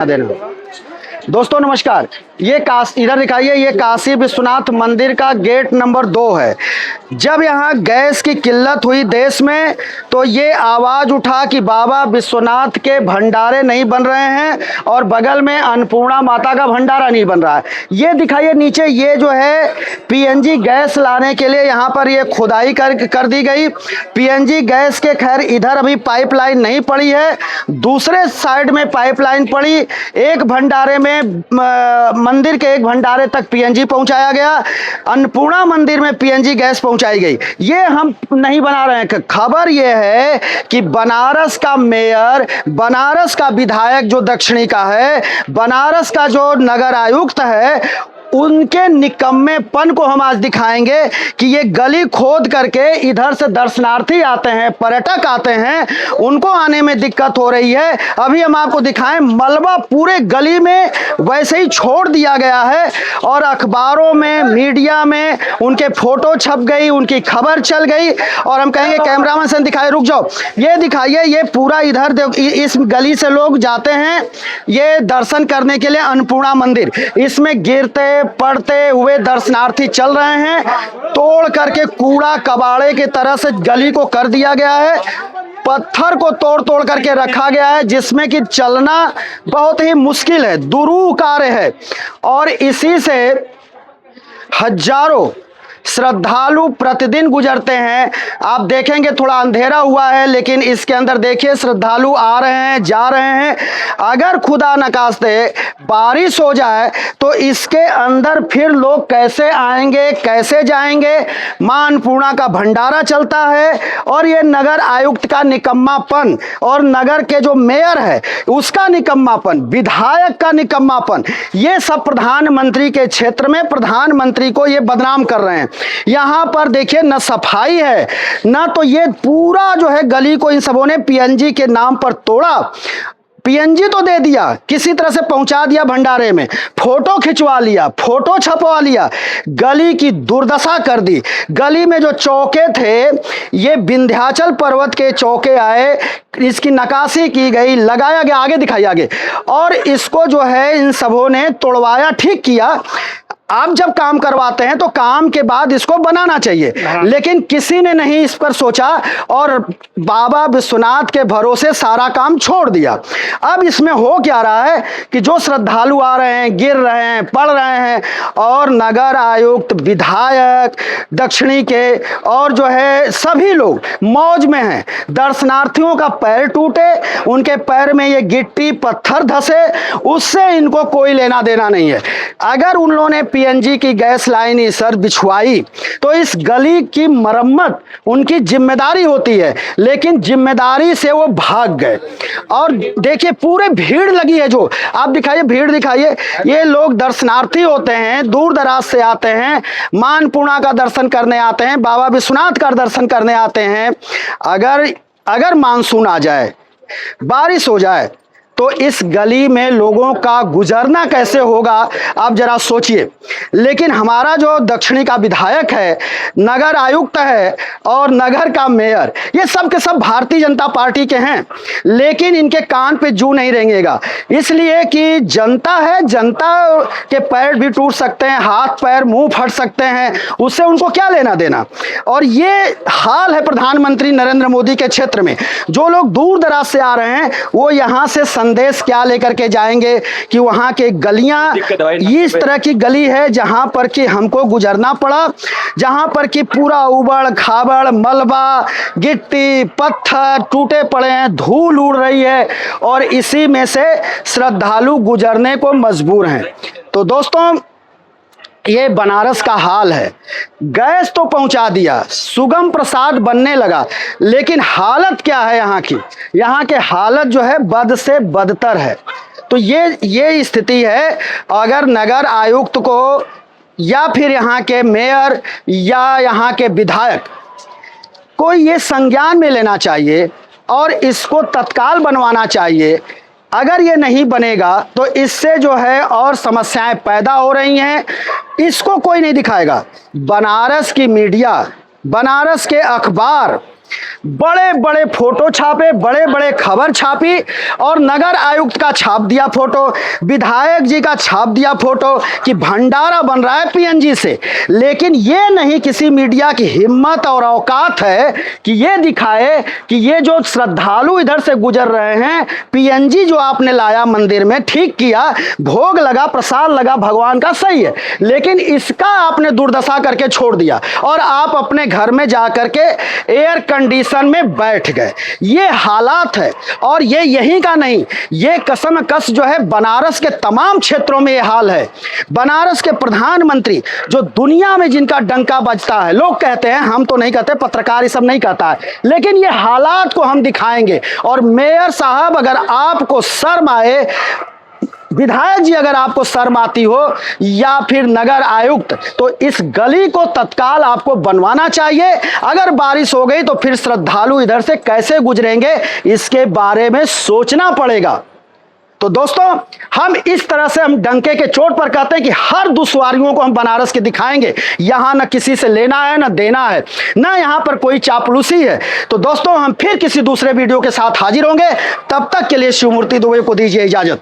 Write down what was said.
देना। दोस्तों नमस्कार, ये इधर दिखाइए, ये काशी विश्वनाथ मंदिर का गेट नंबर 2 है। जब यहाँ गैस की किल्लत हुई देश में तो ये आवाज़ उठा कि बाबा विश्वनाथ के भंडारे नहीं बन रहे हैं और बगल में अन्नपूर्णा माता का भंडारा नहीं बन रहा है। ये दिखाइए नीचे, ये जो है पीएनजी गैस लाने के लिए यहाँ पर ये खुदाई कर दी गई। पीएनजी गैस के खैर इधर अभी पाइपलाइन नहीं पड़ी है, दूसरे साइड में पाइपलाइन पड़ी। एक भंडारे में मंदिर के एक भंडारे तक पीएनजी पहुंचाया गया, अन्नपूर्णा मंदिर में पीएनजी गैस पहुंचाई गई। ये हम नहीं बना रहे हैं। खबर ये है कि बनारस का मेयर, बनारस का विधायक जो दक्षिणी का है, बनारस का जो नगर आयुक्त है, उनके निकम्मेपन को हम आज दिखाएंगे कि ये गली खोद करके इधर से दर्शनार्थी आते हैं, पर्यटक आते हैं, उनको आने में दिक्कत हो रही है। अभी हम आपको दिखाएं, मलबा पूरे गली में वैसे ही छोड़ दिया गया है और अखबारों में, मीडिया में उनके फोटो छप गई, उनकी खबर चल गई और हम कहेंगे कैमरामैन से दिखाए, रुक जाओ, ये दिखाइए, ये पूरा इधर इस गली से लोग जाते हैं ये दर्शन करने के लिए अन्नपूर्णा मंदिर। इसमें गिरते पड़ते हुए दर्शनार्थी चल रहे हैं, तोड़ करके कूड़ा कबाड़े की तरह से गली को कर दिया गया है। पत्थर को तोड़ तोड़ करके रखा गया है जिसमें कि चलना बहुत ही मुश्किल है, दुरूह कार्य है। और इसी से हजारों श्रद्धालु प्रतिदिन गुजरते हैं। आप देखेंगे थोड़ा अंधेरा हुआ है लेकिन इसके अंदर देखिए श्रद्धालु आ रहे हैं, जा रहे हैं। अगर खुदा न खास्ते बारिश हो जाए तो इसके अंदर फिर लोग कैसे आएंगे, कैसे जाएंगे। मां अन्नपूर्णा का भंडारा चलता है और ये नगर आयुक्त का निकम्मापन और नगर के जो मेयर है उसका निकम्मापन, विधायक का निकम्मापन, ये सब प्रधानमंत्री के क्षेत्र में प्रधानमंत्री को ये बदनाम कर रहे हैं। यहां पर देखिए न सफाई है, ना तो ये पूरा जो है गली को इन सबों ने पीएनजी के नाम पर तोड़ा। पीएनजी तो दे दिया, किसी तरह से पहुंचा दिया भंडारे में, फोटो खिंचवा लिया, फोटो छपवा लिया, गली की दुर्दशा कर दी। गली में जो चौके थे ये विंध्याचल पर्वत के चौके आए, इसकी नक्काशी की गई, लगाया गया, आगे दिखाई आगे, और इसको जो है इन सबों ने तोड़वाया, ठीक किया। आप जब काम करवाते हैं तो काम के बाद इसको बनाना चाहिए, लेकिन किसी ने नहीं इस पर सोचा और बाबा विश्वनाथ के भरोसे सारा काम छोड़ दिया। अब इसमें हो क्या रहा है कि जो श्रद्धालु आ रहे हैं, गिर रहे हैं, पड़ रहे हैं और नगर आयुक्त, विधायक दक्षिणी के और जो है सभी लोग मौज में हैं। दर्शनार्थियों का पैर टूटे, उनके पैर में ये गिट्टी पत्थर धसे, उससे इनको कोई लेना देना नहीं है। अगर उन लोगों ने पीएनजी की गैस लाइन सर बिछवाई तो इस गली की मरम्मत उनकी जिम्मेदारी होती है, लेकिन जिम्मेदारी से वो भाग गए। और देखिए पूरे भीड़ लगी है, जो आप दिखाइए, भीड़ दिखाइए, ये लोग दर्शनार्थी होते हैं, दूर दराज से आते हैं, मां अन्नपूर्णा का दर्शन करने आते हैं, बाबा विश्वनाथ का दर्शन करने आते हैं। अगर मानसून आ जाए, बारिश हो जाए तो इस गली में लोगों का गुजरना कैसे होगा आप जरा सोचिए। लेकिन हमारा जो दक्षिणी का विधायक है, नगर आयुक्त है और नगर का मेयर, ये सब के सब भारतीय जनता पार्टी के हैं, लेकिन इनके कान पे जू नहीं रेंगेगा, इसलिए कि जनता है, जनता के पैर भी टूट सकते हैं, हाथ पैर मुंह फट सकते हैं, उससे उनको क्या लेना देना। और ये हाल है प्रधानमंत्री नरेंद्र मोदी के क्षेत्र में। जो लोग दूर दराज से आ रहे हैं वो यहाँ से संदेश क्या लेकर के जाएंगे कि वहां के गलियां इस तरह की गली है जहां पर कि हमको गुजरना पड़ा, जहां पर कि पूरा उबड़ खाबड़, मलबा, गिट्टी पत्थर टूटे पड़े हैं, धूल उड़ रही है और इसी में से श्रद्धालु गुजरने को मजबूर हैं। तो दोस्तों ये बनारस का हाल है। गैस तो पहुंचा दिया, सुगम प्रसाद बनने लगा, लेकिन हालत क्या है यहाँ की? यहाँ के हालत जो है बद से बदतर है। तो ये स्थिति है। अगर नगर आयुक्त को या फिर यहाँ के मेयर या यहाँ के विधायक को ये संज्ञान में लेना चाहिए और इसको तत्काल बनवाना चाहिए। अगर ये नहीं बनेगा तो इससे जो है और समस्याएं पैदा हो रही हैं, इसको कोई नहीं दिखाएगा। बनारस की मीडिया, बनारस के अखबार बड़े बड़े फोटो छापे, बड़े बड़े खबर छापी और नगर आयुक्त का छाप दिया फोटो, विधायक जी का छाप दिया फोटो कि भंडारा बन रहा है पीएनजी से। लेकिन ये नहीं किसी मीडिया की हिम्मत और औकात है कि ये दिखाए कि ये जो श्रद्धालु इधर से गुजर रहे हैं, पीएनजी जो आपने लाया मंदिर में, ठीक किया, भोग लगा, प्रसाद लगा, भगवान का सही है, लेकिन इसका आपने दुर्दशा करके छोड़ दिया और आप अपने घर में जाकर के एयर कंडीशन में बैठ गए। ये हालात है और ये यहीं का नहीं, ये कसम कस जो है बनारस के तमाम क्षेत्रों में ये हाल है। बनारस के प्रधानमंत्री जो दुनिया में जिनका डंका बजता है, लोग कहते हैं, हम तो नहीं कहते, पत्रकार ये सब नहीं कहता है, लेकिन ये हालात को हम दिखाएंगे। और मेयर साहब अगर आपको शर्म आए, विधायक जी अगर आपको शर्म आती हो, या फिर नगर आयुक्त, तो इस गली को तत्काल आपको बनवाना चाहिए। अगर बारिश हो गई तो फिर श्रद्धालु इधर से कैसे गुजरेंगे, इसके बारे में सोचना पड़ेगा। तो दोस्तों, हम इस तरह से हम डंके के चोट पर कहते हैं कि हर दुश्वारियों को हम बनारस के दिखाएंगे। यहां न किसी से लेना है, न देना है, न यहां पर कोई चापलूसी है। तो दोस्तों, हम फिर किसी दूसरे वीडियो के साथ हाजिर होंगे। तब तक के लिए शिवमूर्ति दुबे को दीजिए इजाजत।